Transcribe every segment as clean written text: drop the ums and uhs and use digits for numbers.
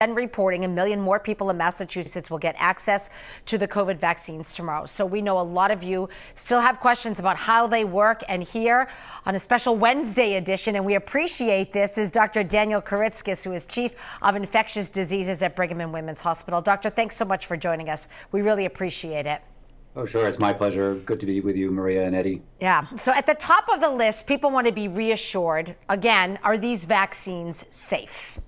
And reporting 1 million more people in Massachusetts will get access to the COVID vaccines tomorrow. So we know a lot of you still have questions about how they work. And here on a special Wednesday edition, and we appreciate this, is Dr. Daniel Korytskis, who is Chief of Infectious Diseases at Brigham and Women's Hospital. Doctor, thanks so much for joining us. We really appreciate it. Oh, sure. It's my pleasure. Good to be with you, Maria and Eddie. Yeah. So at the top of the list, people want to be reassured. Again, are these vaccines safe?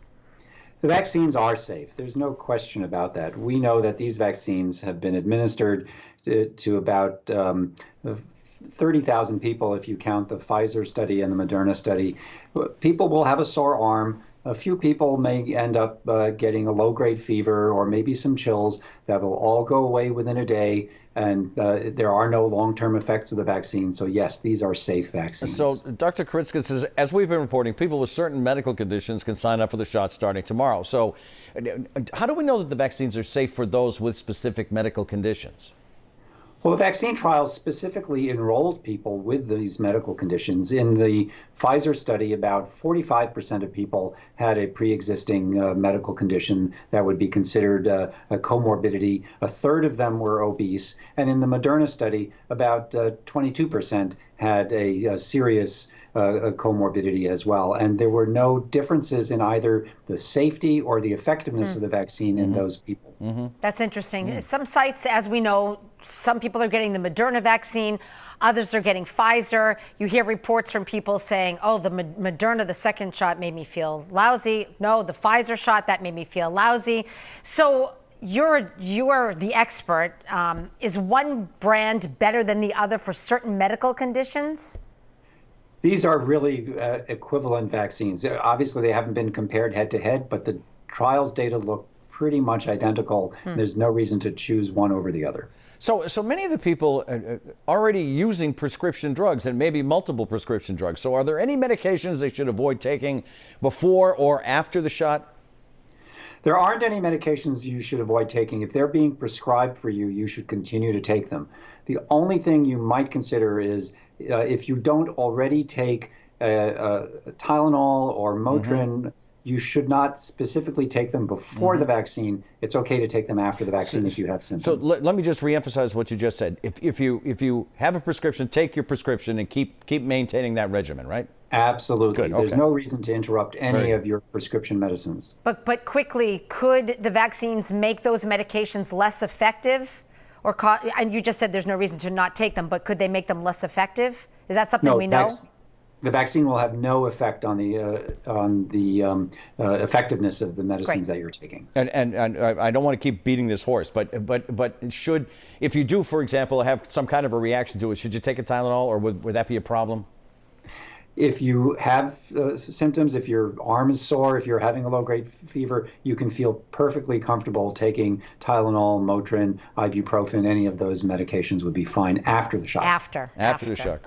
The vaccines are safe. There's no question about that. We know that these vaccines have been administered to about 30,000 people if you count the Pfizer study and the Moderna study. People will have a sore arm. A few people may end up getting a low-grade fever or maybe some chills that will all go away within a day. And there are no long-term effects of the vaccine. So, yes, these are safe vaccines. So, Dr. Korytskis says, as we've been reporting, people with certain medical conditions can sign up for the shot starting tomorrow. So how do we know that the vaccines are safe for those with specific medical conditions? Well, the vaccine trials specifically enrolled people with these medical conditions. In the Pfizer study, about 45% of people had a pre-existing medical condition that would be considered a comorbidity. A third of them were obese. And in the Moderna study, about 22% had a serious comorbidity as well. And there were no differences in either the safety or the effectiveness of the vaccine in those people. That's interesting. Some sites, as we know, some people are getting the Moderna vaccine, others are getting Pfizer. You hear reports from people saying, oh, the Moderna, the second shot made me feel lousy. No, the Pfizer shot, that made me feel lousy. So you're the expert. Is one brand better than the other for certain medical conditions? These are really equivalent vaccines. Obviously, they haven't been compared head to head, but the trials data look pretty much identical. There's no reason to choose one over the other. So many of the people already using prescription drugs and maybe multiple prescription drugs. So are there any medications they should avoid taking before or after the shot? There aren't any medications you should avoid taking. If they're being prescribed for you, you should continue to take them. The only thing you might consider is if you don't already take Tylenol or Motrin, you should not specifically take them before the vaccine. It's okay to take them after the vaccine if you have symptoms. So let me just reemphasize what you just said. If you have a prescription, take your prescription and keep maintaining that regimen, right? Absolutely. Good, okay. There's no reason to interrupt any of your prescription medicines. But quickly, could the vaccines make those medications less effective? Or and you just said there's no reason to not take them, but could they make them less effective? Is that something we know? The vaccine will have no effect on the effectiveness of the medicines that you're taking. And I don't want to keep beating this horse, but should, if you do, for example, have some kind of a reaction to it, should you take a Tylenol, or would that be a problem? If you have symptoms, if your arm is sore, if you're having a low-grade fever, you can feel perfectly comfortable taking Tylenol, Motrin, ibuprofen. Any of those medications would be fine after the shot. After the shot.